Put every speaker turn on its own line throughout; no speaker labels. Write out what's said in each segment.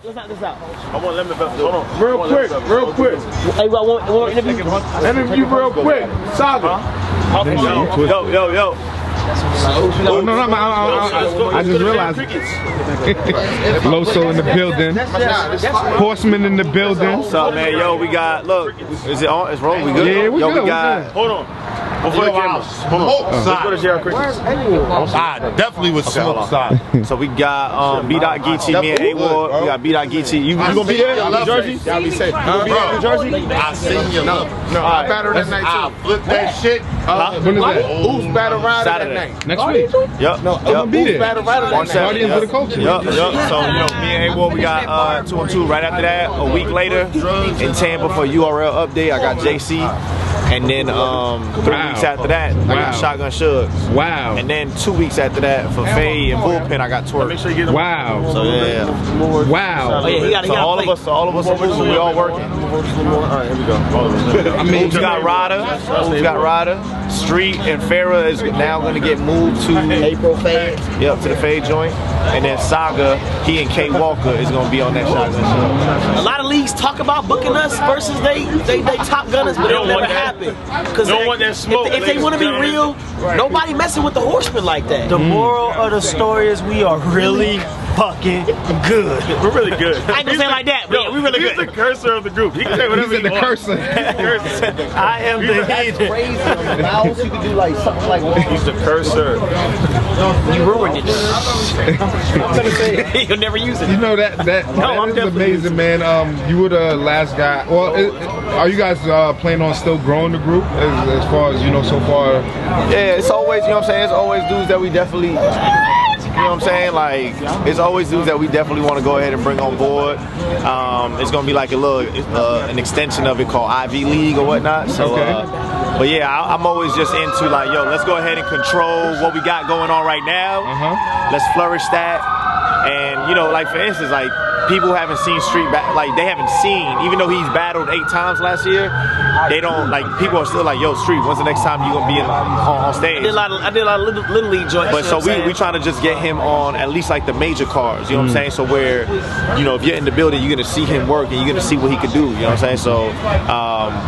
let's knock this out.
I want lemon pepper. Hold on.
Real quick.
Hey, I want
Interview real quick. Saga.
Yo.
Oh, no, I just realized. Loso in the building. Horseman in the building.
What's up, man? Yo, we got, look, is it on? It's rolling? We good?
Yeah, we good.
We got, hold on. Before the cameras. Hold on. Let's go to JR Crickets.
I definitely was smoke side.
So we got B.Dot Geechee, me and A-Ward. We got B.Dot Geechee. You gonna be there? New Jersey?
Y'all be safe.
You gonna be there in New Jersey?
I seen you.
No, I battle that night
I
too.
flipped that shit.
When is that?
Oops,
battle rider that
Saturday.
night.
Next week.
Yep.
No, I'm gonna be there.
Battle rider that night.
Guardians of the Culture.
Yup. So, you know, me and A-Ward, we got 2-on-2 right after that. A week later, in Tampa for URL update, I got JC. And then 3 weeks after that, I got Shotgun Shugs.
Wow.
And then 2 weeks after that, for Faye and Bullpen, I got Twerk.
Wow.
So yeah.
Wow.
Oh, yeah, he got
all of us, we all working.
Alright, here we go.
I mean,
Ooops got Ryder. Street and Farrah is now going to get moved to
April Fade.
Yep, to the Fade joint. And then Saga, he and K Walker is going to be on that Shotgun Show.
A lot of leagues talk about booking us versus they top gunners, but it'll never happen. Because
don't want that smoke.
If they want to be real, nobody messing with the Horseman like that.
The moral of the story is we are really fucking good.
We're really good.
I ain't gonna say it like that, but yeah, we really
He's
good.
the cursor of the group. He can say whatever he
the
wants.
cursor.
I am the heathen.
Crazy on the mouse. You could do like something like that.
He's the cursor.
You ruined it. I'm gonna say you'll never use it.
You know that is amazing, man. You were the last guy. Well, are you guys planning on still growing the group as far as you know so far?
Yeah, it's always, you know what I'm saying, it's always dudes that we definitely, you know what I'm saying, like, it's always dudes that we definitely want to go ahead and bring on board. It's going to be like a little, an extension of it called Ivy League or whatnot, so, but yeah, I'm always just into like, yo, let's go ahead and control what we got going on right now. Let's flourish that, and, you know, like, for instance, like, people haven't seen Street like they haven't seen, even though he's battled 8 times last year, they don't, like, people are still like, yo, Street, when's the next time you gonna be on stage?
I did a lot of little league joints.
But so we trying to just get him on at least like the major cards, you know what I'm saying? So where, you know, if you're in the building, you're gonna see him work and you're gonna see what he could do, you know what I'm saying? So,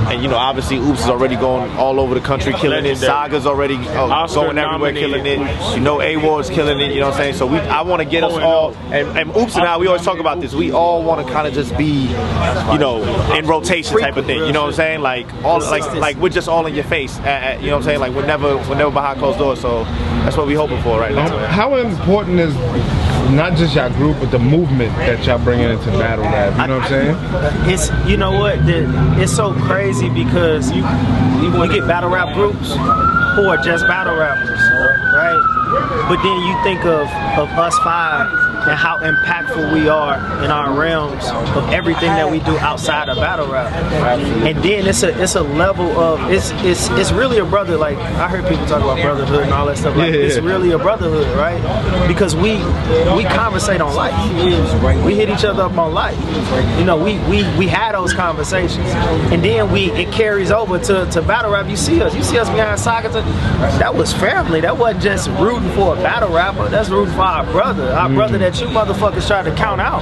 and you know, obviously Ooops is already going all over the country killing it. Saga's already going everywhere killing it. You know, A-Ward's killing it, you know what I'm saying? So I want to get us all, and Ooops and I, we always talk about this, we all want to kind of just be, you know, in rotation type of thing, you know what I'm saying? Like, all, like we're just all in your face, you know what I'm saying? Like, we're never behind closed doors, so that's what we're hoping for right now.
How important is not just y'all group, but the movement that y'all bringing into battle rap? You know what I'm saying?
It's, you know what, it's so crazy because you get battle rap groups who are just battle rappers, right? But then you think of us 5 and how impactful we are in our realms of everything that we do outside of battle rap. And then it's a level of it's really a brother. Like, I heard people talk about brotherhood and all that stuff. Like, it's really a brotherhood, right? Because we conversate on life. We hit each other up on life. You know, we had those conversations, and then it carries over to battle rap. You see us behind Saga. That was family. That wasn't just rooting for a battle rapper. That's rooting for our brother that you motherfuckers try to count out,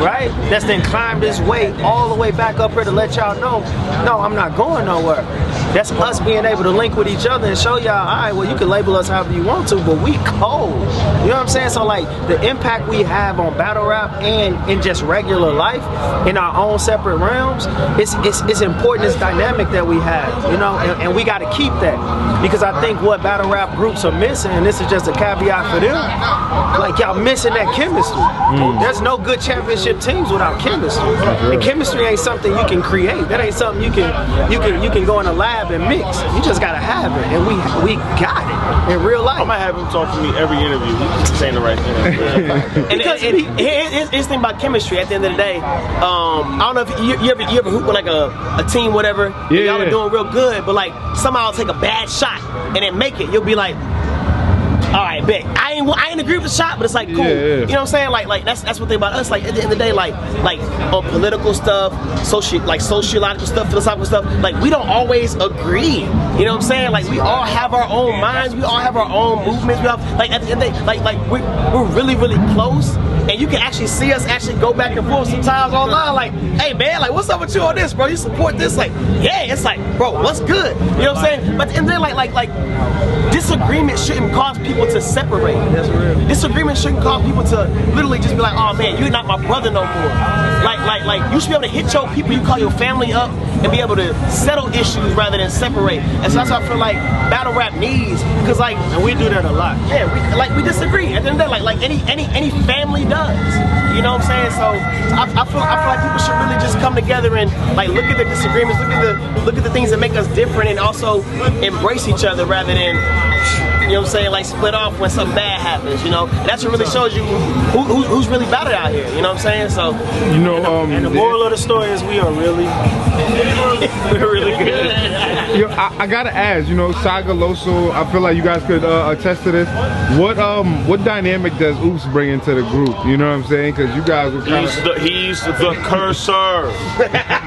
right? That's then climbed his way all the way back up here to let y'all know, no, I'm not going nowhere. That's us being able to link with each other and show y'all, all right, well, you can label us however you want to, but we cold. You know what I'm saying? So, like, the impact we have on battle rap and in just regular life, in our own separate realms, it's important, it's dynamic that we have, you know, and we got to keep that. Because I think what battle rap groups are missing, and this is just a caveat for them, like, y'all missing that chemistry. There's no good championship teams without chemistry. And chemistry ain't something you can create. That ain't something you can go in a lab and mix. You just gotta have it, and we got it in real life.
I might have him talk to me every interview. He's saying the right thing.
Because here's the thing about chemistry. At the end of the day, I don't know if you ever hoop with like a team, whatever. Y'all are doing real good, but like somehow take a bad shot and then make it. You'll be like, all right, bet. I ain't agree with the shot, but it's like cool. You know what I'm saying? Like that's what they about us. Like at the end of the day, like on political stuff, sociological stuff, philosophical stuff. Like we don't always agree. You know what I'm saying? Like we all have our own minds. We all have our own movements. We have, like at the end of the day, like we're really close. and you can actually see us actually go back and forth sometimes online, like, hey man, like what's up with you on this, bro? You support this? Like, yeah, it's like, bro, what's good? You know what I'm saying? But and then like disagreement shouldn't cause people to separate. That's real. Disagreement shouldn't cause people to literally just be like, oh man, you're not my brother no more. Like you should be able to hit your people you call your family up and be able to settle issues rather than separate. And so that's what I feel like battle rap needs, because like, and we do that a lot. Yeah, we disagree at the end of the day, like any family does. You know what I'm saying? So I feel like people should really just come together and like look at the disagreements, look at the things that make us different, and also embrace each other rather than, you know what I'm saying, like split off when something bad happens, you know? And that's what really shows you who's really about it out here, you know what I'm saying? So,
you know,
and the moral of the story is we are really, we're really good.
Yo, I gotta ask, you know, Saga, Loso, I feel like you guys could attest to this. What dynamic does Ooops bring into the group? You know what I'm saying? Because you guys were kind of...
He's the cursor.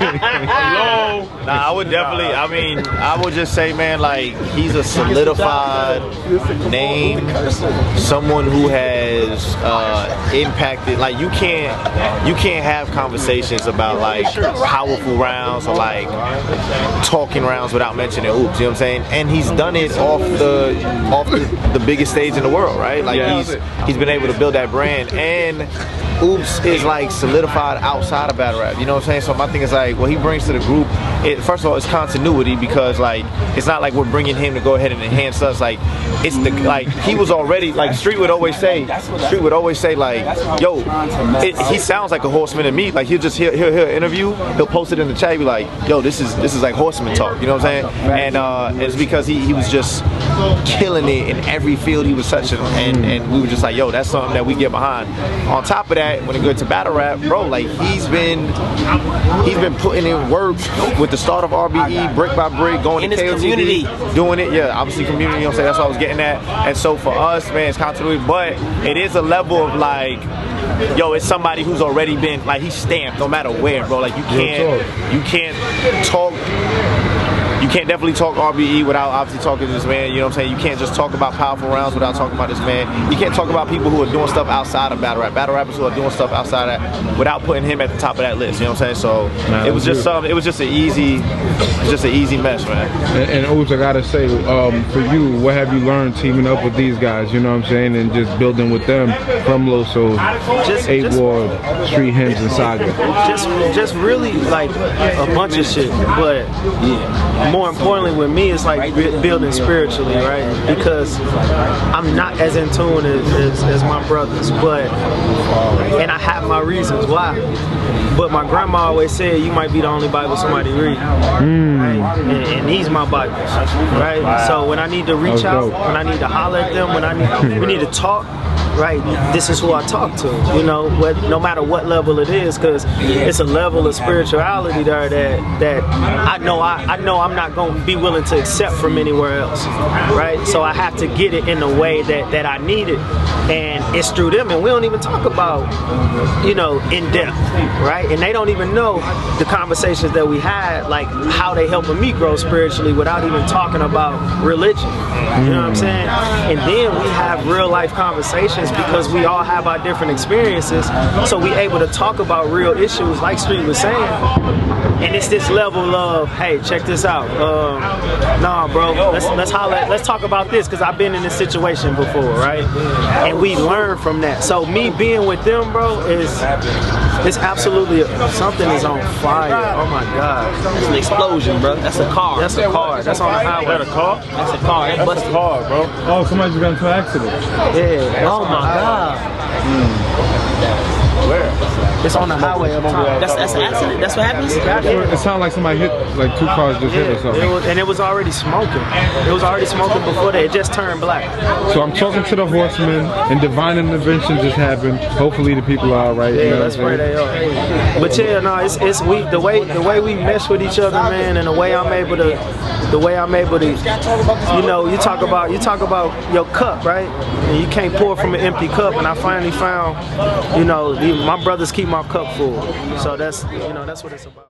Hello?
Nah, I would definitely, I mean, I would just say, man, like, he's a solidified name, someone who has impacted, like, you can't have conversations about like powerful rounds or like talking rounds without mentioning Ooops, you know what I'm saying? And he's done it off the biggest stage in the world, right? Like he's been able to build that brand, and Ooops is like solidified outside of battle rap, you know what I'm saying? So my thing is like, what he brings to the group, first of all, it's continuity, because like it's not like we're bringing him to go ahead and enhance us. Like it's like he was already, like Street would always say like, yo, he sounds like a Horseman to me. Like he'll interview, he'll post it in the chat, be like, yo, this is like Horseman talk, you know what I'm saying? And it's because he was just killing it in every field he was touching, and we were just like, yo, that's something that we get behind. On top of that, when it goes to battle rap, bro, like he's been putting in work with the start of RBE, brick by brick, going
in
to
his
KOTV,
community,
doing it, yeah, obviously community, you know what I'm saying? That's what I was getting at. And so for us, man, it's continuity, but it is a level of like, yo, it's somebody who's already been, like, he's stamped no matter where, bro. Like you can't definitely talk RBE without obviously talking to this man, you know what I'm saying? You can't just talk about powerful rounds without talking about this man. You can't talk about people who are doing stuff outside of battle rap, battle rappers who are doing stuff outside of that, without putting him at the top of that list, you know what I'm saying? So it was just an easy mess, man.
And Ooops, I gotta say, for you, what have you learned teaming up with these guys, you know what I'm saying, and just building with them from Loso, 8 Ward, Street Hymns, and Saga?
Just really like a bunch of shit, but more importantly with me, it's like building spiritually, right? Because I'm not as in tune as my brothers, and I have my reasons why. But my grandma always said, you might be the only Bible somebody read, right? And he's my Bible, right? So when I need to reach out, when I need to holler at them, we need to talk, right? This is who I talk to, you know, no matter what level it is, because it's a level of spirituality there that I know I'm not going to be willing to accept from anywhere else, right? So I have to get it in the way that I need it, and it's through them. And we don't even talk about, you know, in depth, right? And they don't even know the conversations that we had, like how they helping me grow spiritually without even talking about religion, you know what I'm saying? And then we have real life conversations because we all have our different experiences, so we able to talk about real issues like Street was saying. And it's this level of, hey, check this out. Nah, bro, let's holler, let's talk about this, because I've been in this situation before, right? And we learn from that. So me being with them, bro, it's absolutely, something is on fire. Oh my God.
It's an explosion, bro. That's a car.
That's a car. That's on the highway.
Is that a car?
That's a car.
That's a car, bro.
Oh, somebody just got into an accident.
Yeah.
Oh my God.
Where?
It's on the highway up top.
That's an accident? That's what happens?
It sounded like somebody hit, like 2 cars just hit or something.
And it was already smoking. It was already smoking before that. It just turned black.
So I'm talking to the Horsemen, and divine intervention just happened. Hopefully the people are all right.
Yeah,
you know
let's pray they are. But yeah, no, it's the way we mesh with each other, man, and the way I'm able to, you know, you talk about your cup, right? And you can't pour from an empty cup. And I finally found, you know, my brothers keep my cup full. So that's what it's about.